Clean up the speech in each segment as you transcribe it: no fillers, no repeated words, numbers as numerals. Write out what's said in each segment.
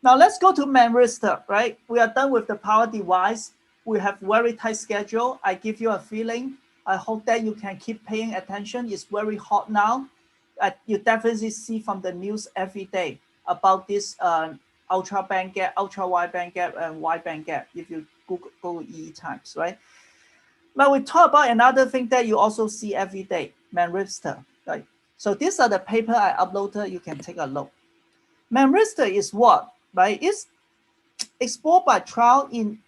Now let's go to memristor, right? We are done with the power device. We have very tight schedule. I give you a feeling. I hope that you can keep paying attention. It's very hot now. You definitely see from the news every day about this ultra band gap, ultra wide band gap, and wide band gap. If you Google EE times, right? Now we talk about another thing that you also see every day, memristor, right? So these are the paper I uploaded. You can take a look. Memristor is what, right? It's explored by trial in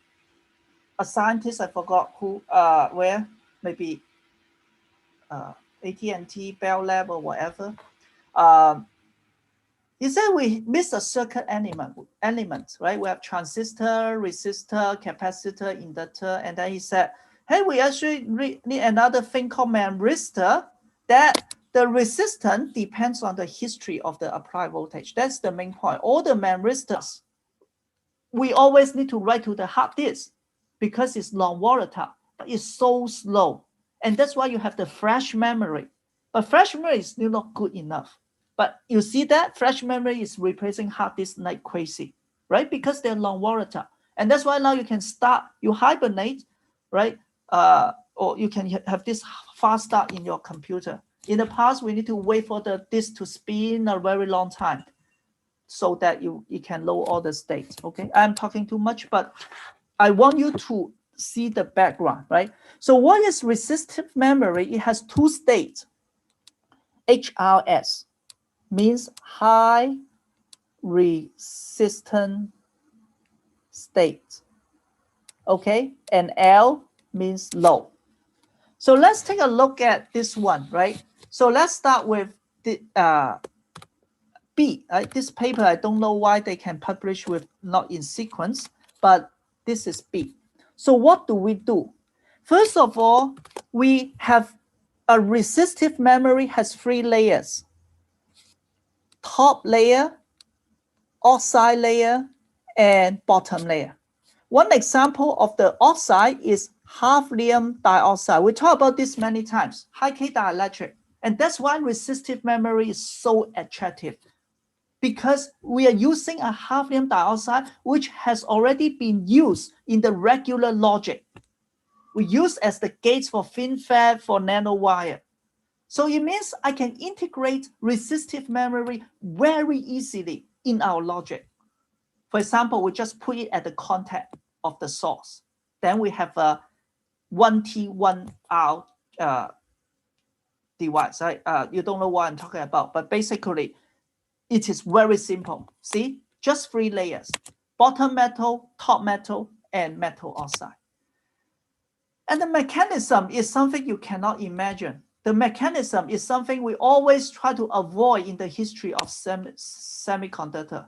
a scientist, I forgot who, where, maybe AT&T, Bell Lab, or whatever. He said we miss a circuit element, right? We have transistor, resistor, capacitor, inductor, and then he said, hey, we actually need another thing called memristor, that the resistance depends on the history of the applied voltage. That's the main point. All the memristors, we always need to write to the hard disk because it's non-volatile, but it's so slow. And that's why you have the flash memory. But flash memory is still not good enough. But you see that flash memory is replacing hard disk like crazy, right? Because they're non-volatile. And that's why now you can start, you hibernate, right? Or you can have this fast start in your computer. In the past, we need to wait for the disk to spin a very long time so that you can load all the states, okay? I'm talking too much, but I want you to see the background, right? So what is resistive memory? It has two states. HRS means high resistance state, okay? And L means low. So let's take a look at this one, right? So let's start with the B, right? This paper, I don't know why they can publish with not in sequence, but this is B. So what do we do? First of all, we have a resistive memory has 3 layers. Top layer, oxide layer, and bottom layer. One example of the oxide is hafnium dioxide. We talked about this many times, high K dielectric. And that's why resistive memory is so attractive, because we are using a hafnium dioxide which has already been used in the regular logic. We use as the gates for FinFET, for nanowire. So it means I can integrate resistive memory very easily in our logic. For example, we just put it at the contact of the source. Then we have a 1T, 1R device. Right? You don't know what I'm talking about, but basically, it is very simple. See, just 3 layers: bottom metal, top metal, and metal oxide. And the mechanism is something you cannot imagine. The mechanism is something we always try to avoid in the history of semiconductor.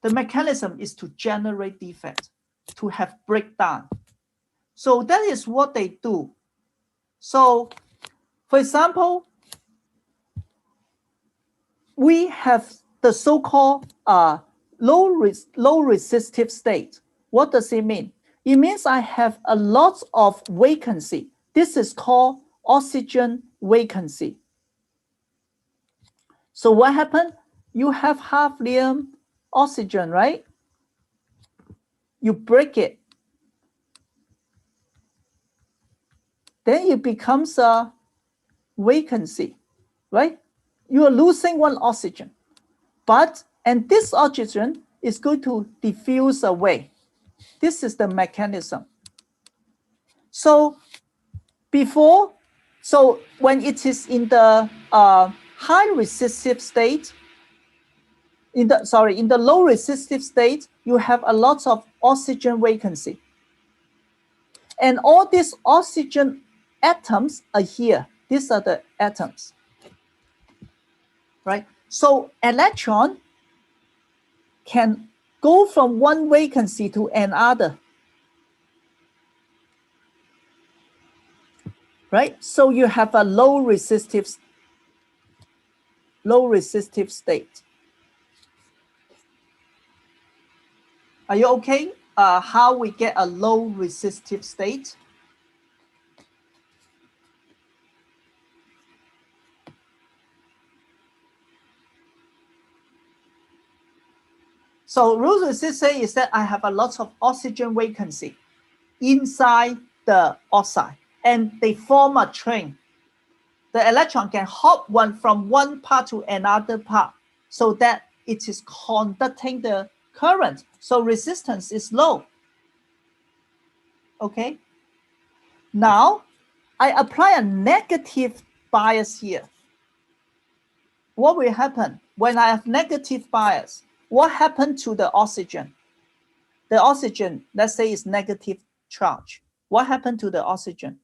The mechanism is to generate defect, to have breakdown. So that is what they do. So, for example, we have the so-called low resistive state. What does it mean? It means I have a lot of vacancy. This is called oxygen vacancy. So what happened? You have hafnium oxygen, right? You break it. Then it becomes a vacancy, right? You are losing one oxygen. And this oxygen is going to diffuse away. This is the mechanism. So when it is in the high resistive state, in the low resistive state, you have a lot of oxygen vacancy. And all these oxygen atoms are here. These are the atoms, right? So electron can go from one vacancy to another, right? So you have a low resistive state. Are you okay? How we get a low resistive state? So root resistance is that I have a lot of oxygen vacancy inside the oxide, and they form a train. The electron can hop from one part to another part so that it is conducting the current. So resistance is low. Okay. Now I apply a negative bias here. What will happen when I have negative bias? What happened to the oxygen? The oxygen, let's say, is negative charge. What happened to the oxygen?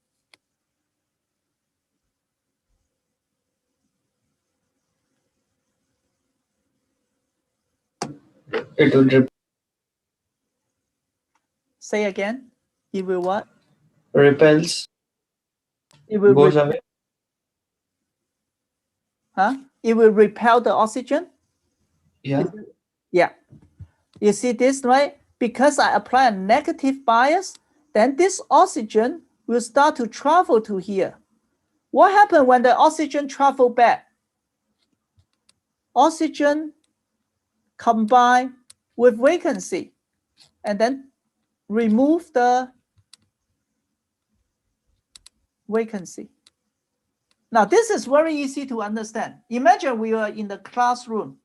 It will Say again. It will what? repels. It will goes away. Huh? It will repel the oxygen? Yeah. Yeah. You see this, right? Because I apply a negative bias, then this oxygen will start to travel to here. What happens when the oxygen travel back? Oxygen combine with vacancy and then remove the vacancy. Now, this is very easy to understand. Imagine we were in the classroom,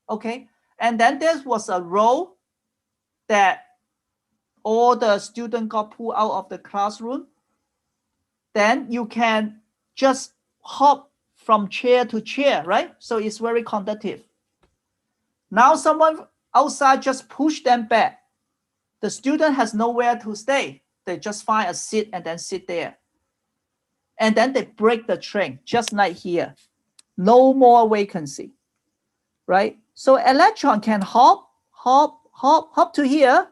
okay? And then there was a row that all the students got pulled out of the classroom. Then you can just hop from chair to chair, right? So it's very conductive. Now someone outside just push them back. The student has nowhere to stay. They just find a seat and then sit there. And then they break the train, just like here. No more vacancy, right? So electron can hop to here.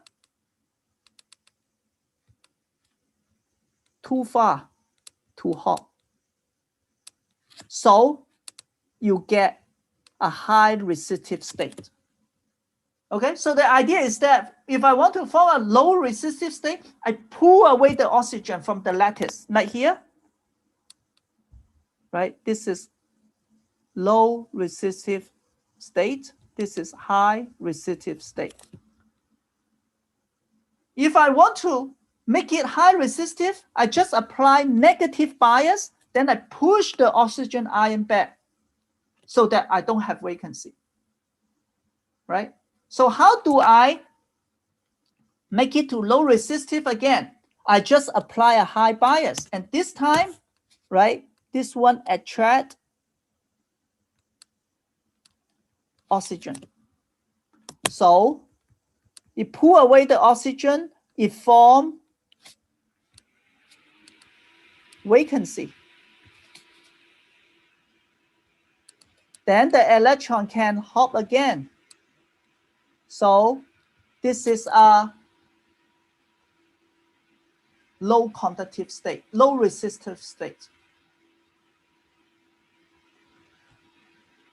Too far to hop. So you get a high resistive state. Okay, so the idea is that if I want to form a low resistive state, I pull away the oxygen from the lattice, like here. Right, this is low resistive state. This is high resistive state. If I want to make it high resistive, I just apply negative bias, then I push the oxygen ion back so that I don't have vacancy, right? So how do I make it to low resistive again? I just apply a high bias, and this time, right, this one attract oxygen. So it pull away the oxygen, it form vacancy. Then the electron can hop again. So this is a low conductive state, low resistive state.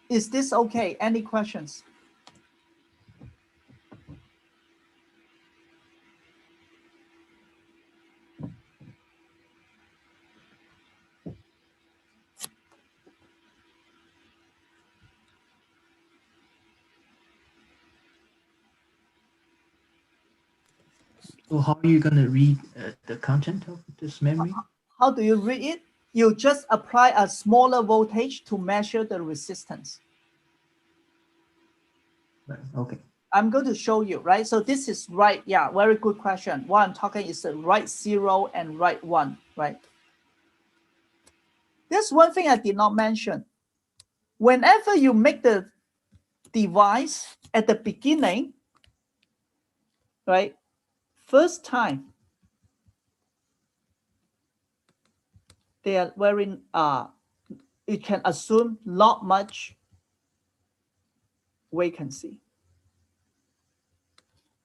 Is this okay? Any questions? So how are you going to read the content of this memory? How do you read it? You just apply a smaller voltage to measure the resistance. Right. Okay. I'm going to show you, right? So this is right. Yeah, very good question. What I'm talking is the right 0 and right 1, right? There's one thing I did not mention. Whenever you make the device at the beginning, right? First time, they are very, you can assume not much vacancy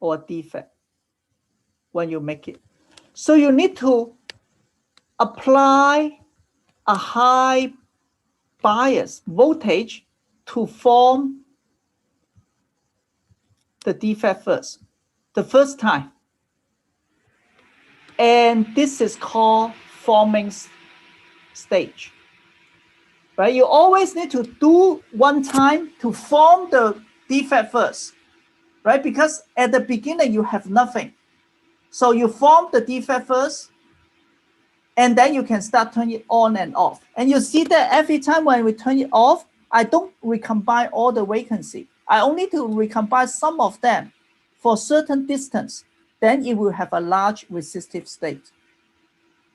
or defect when you make it. So you need to apply a high bias voltage to form the defect first, the first time. And this is called forming stage, right? You always need to do one time to form the defect first. right? Because at the beginning, you have nothing. So you form the defect first, and then you can start turning it on and off. And you see that every time when we turn it off, I don't recombine all the vacancy. I only to recombine some of them for certain distance. Then it will have a large resistive state,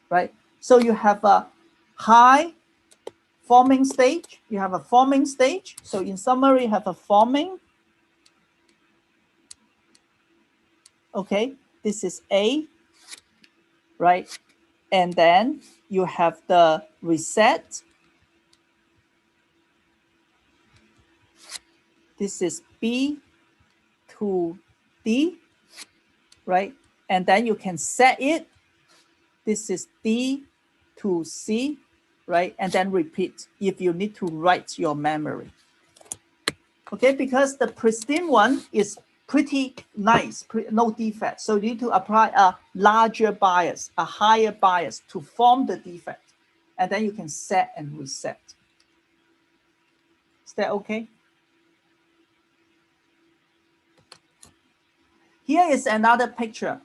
right? So you have a high forming stage. You have a forming stage. So in summary, you have a forming. Okay, this is A, right? And then you have the reset. This is B to D, right? And then you can set it. This is D to C, right? And then repeat if you need to write your memory. Okay, because the pristine one is pretty nice, no defect. So you need to apply a larger bias, a higher bias to form the defect. And then you can set and reset. Is that okay? Here is another picture.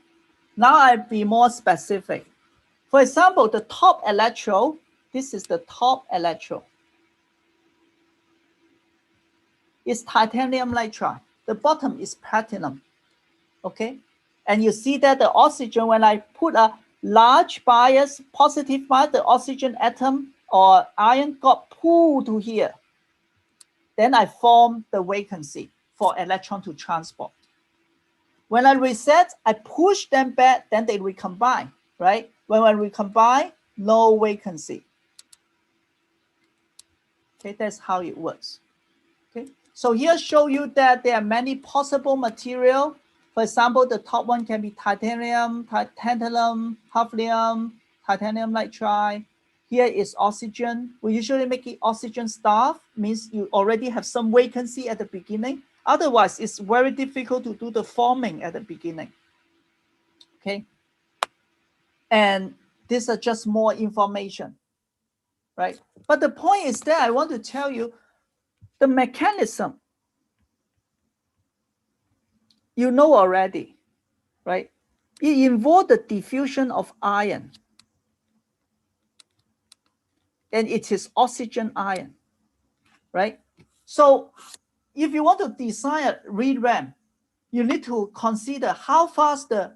Now I'll be more specific. For example, the top electrode, this is the top electrode. It's titanium nitride. The bottom is platinum, okay? And you see that the oxygen, when I put a large bias, positive bias, the oxygen atom or ion got pulled to here. Then I form the vacancy for electron to transport. When I reset, I push them back, then they recombine, right? When I recombine, no vacancy. Okay, that's how it works. Okay, so here show you that there are many possible material. For example, the top one can be titanium, tantalum, hafnium, titanium nitride. Here is oxygen. We usually make it oxygen staff, means you already have some vacancy at the beginning. Otherwise, it's very difficult to do the forming at the beginning. Okay, and these are just more information, right? But the point is that I want to tell you the mechanism you know already, right? It involves the diffusion of ion. And it is oxygen ion, right? So if you want to design a ReRAM, you need to consider how fast the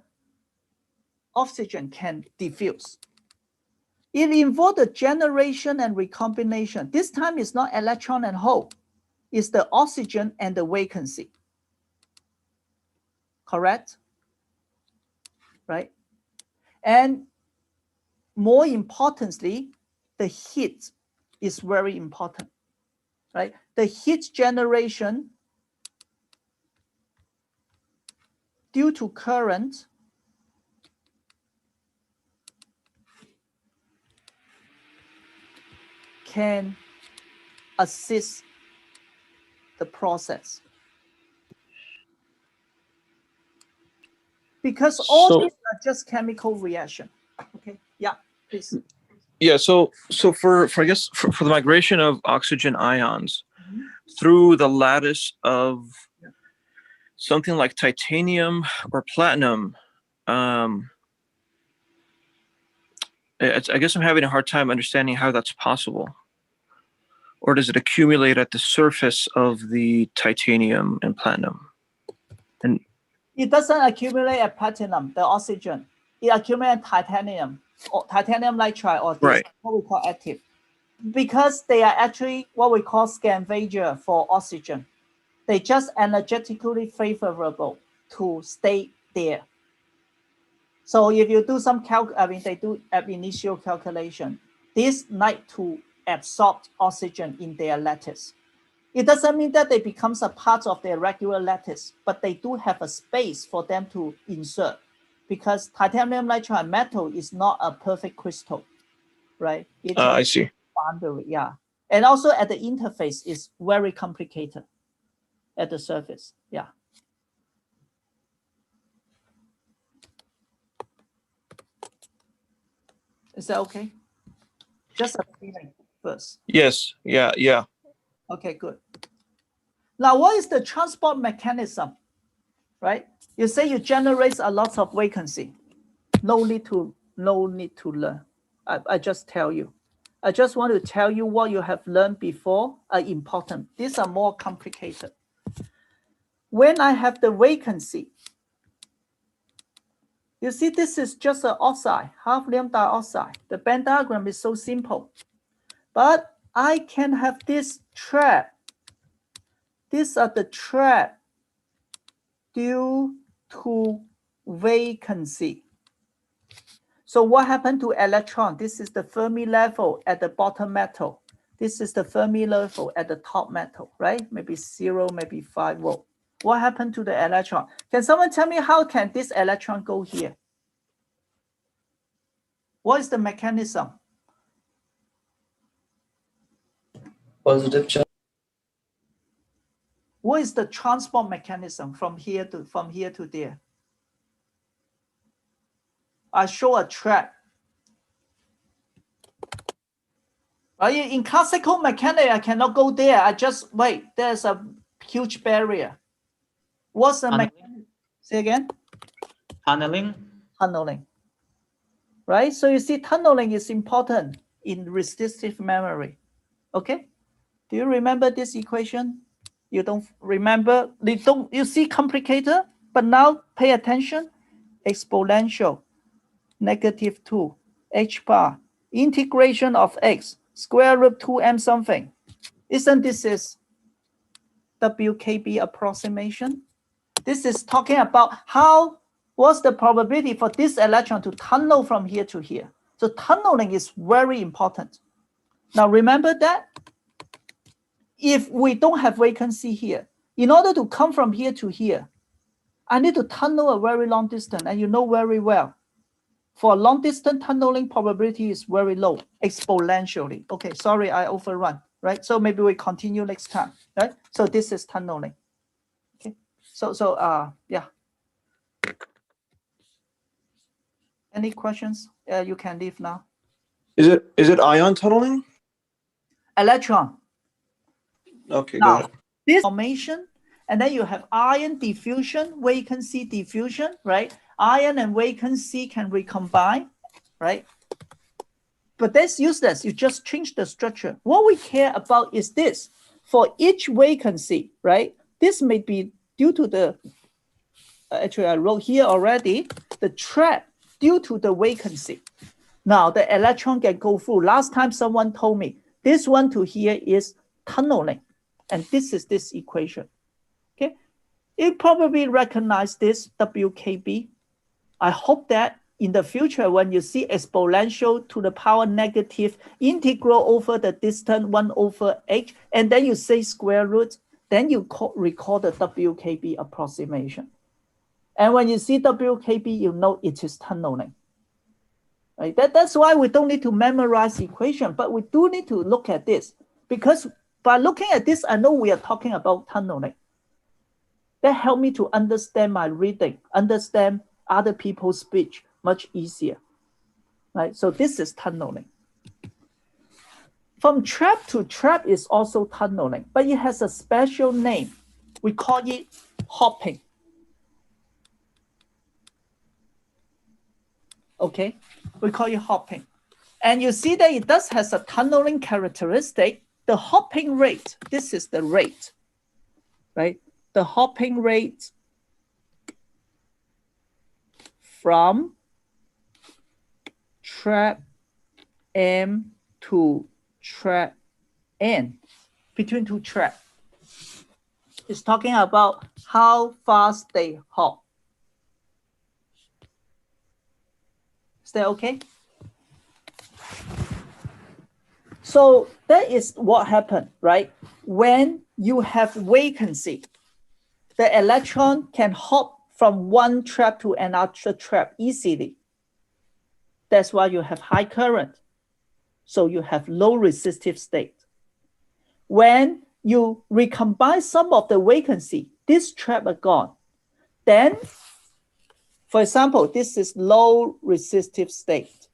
oxygen can diffuse. It involves the generation and recombination. This time it's not electron and hole. It's the oxygen and the vacancy. Correct? Right? And more importantly, the heat is very important, right? The heat generation due to current can assist the process. Because all these are just chemical reaction. Okay, yeah, please. Yeah, so for I guess for the migration of oxygen ions through the lattice of something like titanium or platinum, I guess I'm having a hard time understanding how that's possible. Or does it accumulate at the surface of the titanium and platinum? And it doesn't accumulate at platinum, the oxygen. It accumulates titanium or titanium nitride or this, right, what we call active. Because they are actually what we call scavenger for oxygen. They just energetically favorable to stay there. So if you do some they do initial calculation. These like to absorb oxygen in their lattice. It doesn't mean that they becomes a part of their regular lattice, but they do have a space for them to insert, because titanium nitride metal is not a perfect crystal, right? I see. Boundary, yeah. And also at the interface is very complicated at the surface, yeah. Is that okay? Just a feeling first. Yes, yeah. Okay, good. Now, what is the transport mechanism? right? You say you generate a lot of vacancy. No need to learn. I just tell you. I just want to tell you what you have learned before are important. These are more complicated. When I have the vacancy, you see this is just an oxide, hafnium dioxide. The Venn diagram is so simple. But I can have this trap. These are the trap due to vacancy. So what happened to electron? This is the Fermi level at the bottom metal. This is the Fermi level at the top metal, right? Maybe 0, maybe 5 volt. What happened to the electron? Can someone tell me how can this electron go here? What is the mechanism? Positive charge. What is the transport mechanism from here to there? I show a track. In classical mechanics, I cannot go there. I just wait. There's a huge barrier. What's the mechanism? Say again. Tunneling. Tunneling. Right? So you see, tunneling is important in resistive memory. Okay? Do you remember this equation? You don't remember? You see complicated? But now pay attention. Exponential -2 h bar integration of x square root 2m something. Isn't this is WKB approximation? This is talking about what's the probability for this electron to tunnel from here to here. So tunneling is very important. Now remember that if we don't have vacancy here, in order to come from here to here, I need to tunnel a very long distance, and you know very well. For a long distance tunneling, probability is very low, exponentially. Okay, sorry, I overrun, right? So maybe we continue next time, right? So this is tunneling. Okay, yeah. Any questions? You can leave now. Is it ion tunneling? Electron. Okay, Now, got it. this formation, and then you have ion diffusion, vacancy diffusion, right? Ion and vacancy can recombine, right? But that's useless. You just change the structure. What we care about is this. For each vacancy, right? This may be due to the, actually I wrote here already, the trap due to the vacancy. Now the electron can go through. Last time someone told me, this one to here is tunneling. And this is this equation, okay? You probably recognize this WKB. I hope that in the future, when you see exponential to the power negative integral over the distance 1 over h, and then you say square root, then you recall the WKB approximation. And when you see WKB, you know it is tunneling. Right? That's why we don't need to memorize equation, but we do need to look at this, because by looking at this, I know we are talking about tunneling. That helped me to understand my reading, understand other people's speech much easier, right? So this is tunneling. From trap to trap is also tunneling, but it has a special name. We call it hopping. Okay, we call it hopping. And you see that it does has a tunneling characteristic. The hopping rate, this is the rate, right? The hopping rate from trap M to trap N, between two traps. It's talking about how fast they hop. Is that okay? So that is what happened, right? When you have vacancy, the electron can hop from one trap to another trap easily. That's why you have high current. So you have low resistive state. When you recombine some of the vacancy, this trap are gone. Then, for example, this is low resistive state,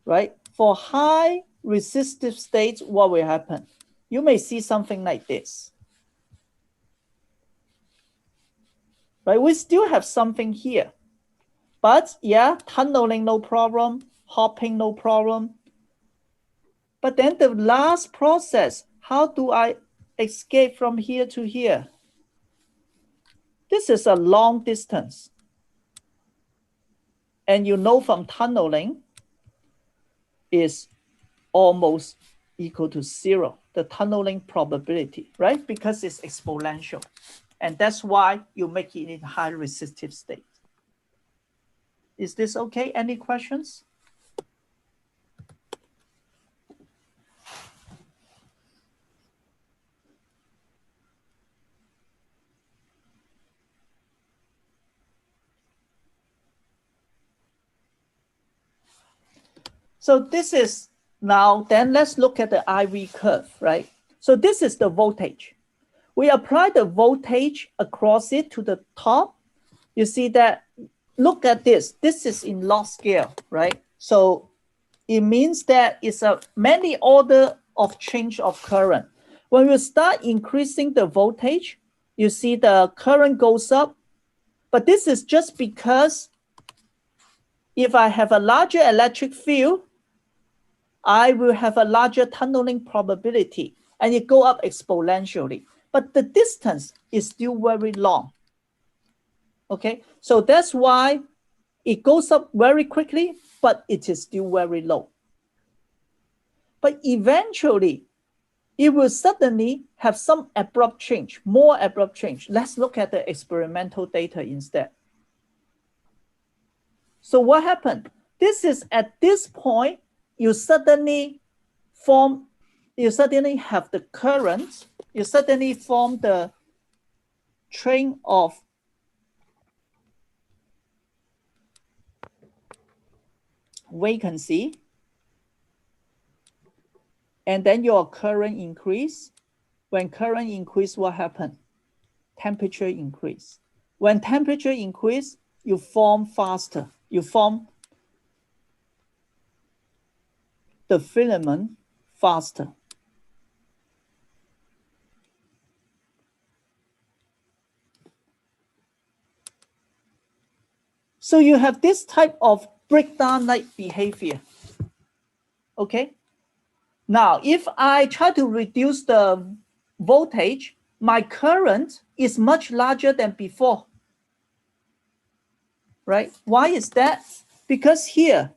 right? For high resistive states, what will happen? You may see something like this. right? We still have something here. But yeah, tunneling, no problem. Hopping, no problem. But then the last process, how do I escape from here to here? This is a long distance. And you know from tunneling is almost equal to 0, the tunneling probability, right? Because it's exponential. And that's why you make it in high resistive state. Is this okay? Any questions? So this is now, then let's look at the IV curve, right? So this is the voltage. We apply the voltage across it to the top. You see that, look at this. This is in log scale, right? So it means that it's a many order of change of current. When you start increasing the voltage, you see the current goes up. But this is just because if I have a larger electric field, I will have a larger tunneling probability, and it go up exponentially. But the distance is still very long. Okay, so that's why it goes up very quickly, but it is still very low. But eventually, it will suddenly have some abrupt change, more abrupt change. Let's look at the experimental data instead. So what happened? This is at this point, you suddenly have the current, you suddenly form the train of vacancy, and then your current increase. When current increase, what happened? Temperature increase. When temperature increase, you form faster. You form the filament faster. So you have this type of breakdown-like behavior. Okay. Now, if I try to reduce the voltage, my current is much larger than before. Right? Why is that? Because here,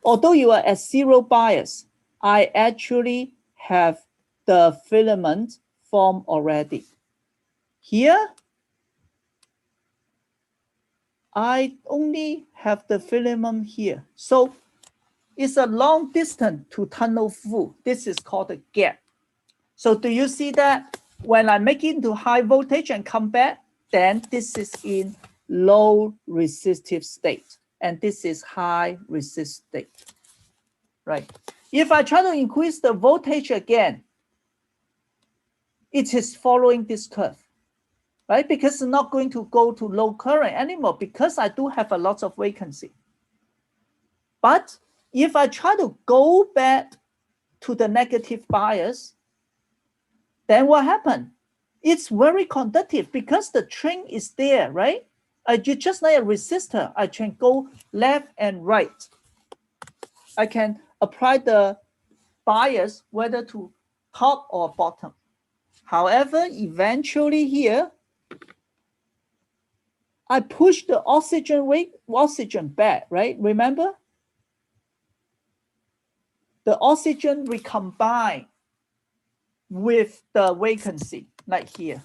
although you are at 0 bias, I actually have the filament formed already. Here, I only have the filament here. So it's a long distance to tunnel full. This is called a gap. So do you see that when I make it into high voltage and come back, then this is in low resistive state. And this is high resist state, right? If I try to increase the voltage again, it is following this curve, right? Because it's not going to go to low current anymore because I do have a lot of vacancy. But if I try to go back to the negative bias, then what happened? It's very conductive because the train is there, right? Just like a resistor, I can go left and right. I can apply the bias whether to top or bottom. However, eventually here, I push the oxygen back, right? Remember? The oxygen recombine with the vacancy, like here.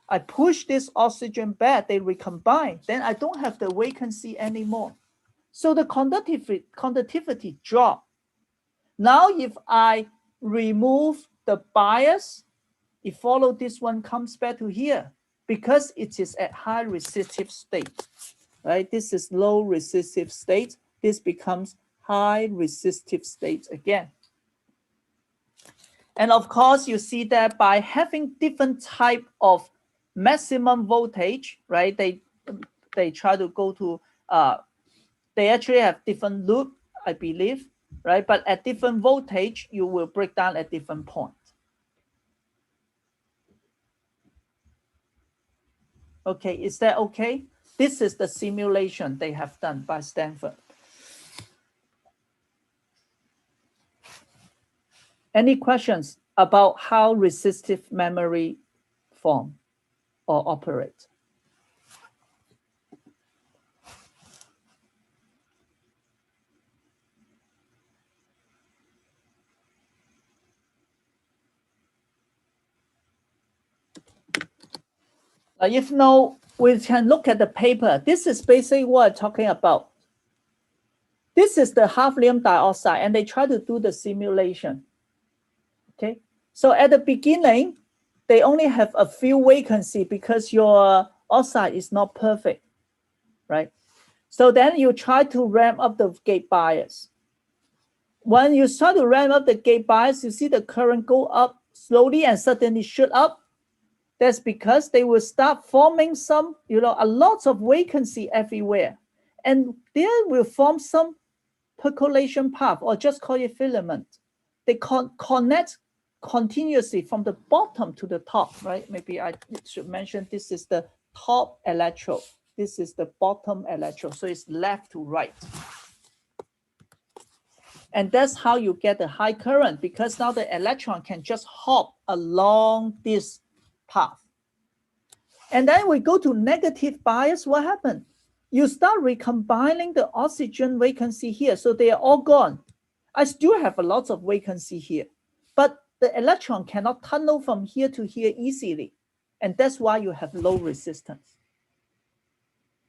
I push this oxygen back, they recombine, then I don't have the vacancy anymore. So the conductivity drop. Now if I remove the bias, it follow this one comes back to here because it is at high resistive state, right? This is low resistive state. This becomes high resistive state again. And of course, you see that by having different type of maximum voltage, right? They try to go to, they actually have different loop, I believe, right? But at different voltage, you will break down at different point. Okay, is that okay? This is the simulation they have done by Stanford. Any questions about how resistive memory form or operate? If no, we can look at the paper. This is basically what I'm talking about. This is the hafnium dioxide, and they try to do the simulation. Okay, so at the beginning, they only have a few vacancy because your oxide is not perfect, right? So then you try to ramp up the gate bias. When you start to ramp up the gate bias, you see the current go up slowly and suddenly shoot up. That's because they will start forming some, a lot of vacancy everywhere. And they will form some percolation path, or just call it filament. They connect continuously from the bottom to the top, right? Maybe I should mention this is the top electrode. This is the bottom electrode. So it's left to right. And that's how you get the high current, because now the electron can just hop along this path. And then we go to negative bias. What happened? You start recombining the oxygen vacancy here. So they are all gone. I still have a lot of vacancy here, but the electron cannot tunnel from here to here easily. And that's why you have low resistance,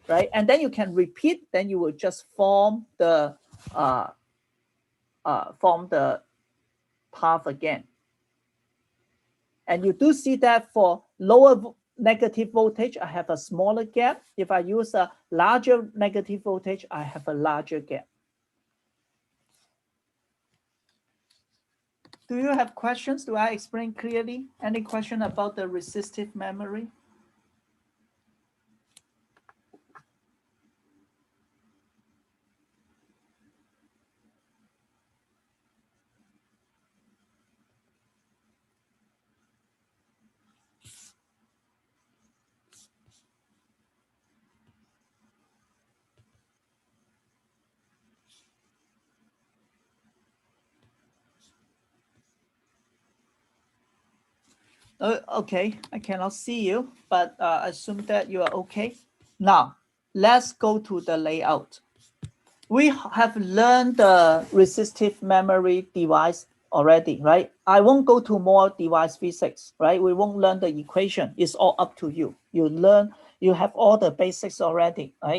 right? And then you can repeat, then you will just form the path again. And you do see that for lower negative voltage, I have a smaller gap. If I use a larger negative voltage, I have a larger gap. Do you have questions? Do I explain clearly? Any question about the resistive memory? Okay, I cannot see you, but assume that you are okay. Now, let's go to the layout. We have learned the resistive memory device already, right? I won't go to more device physics, right? We won't learn the equation. It's all up to you. You have all the basics already, right?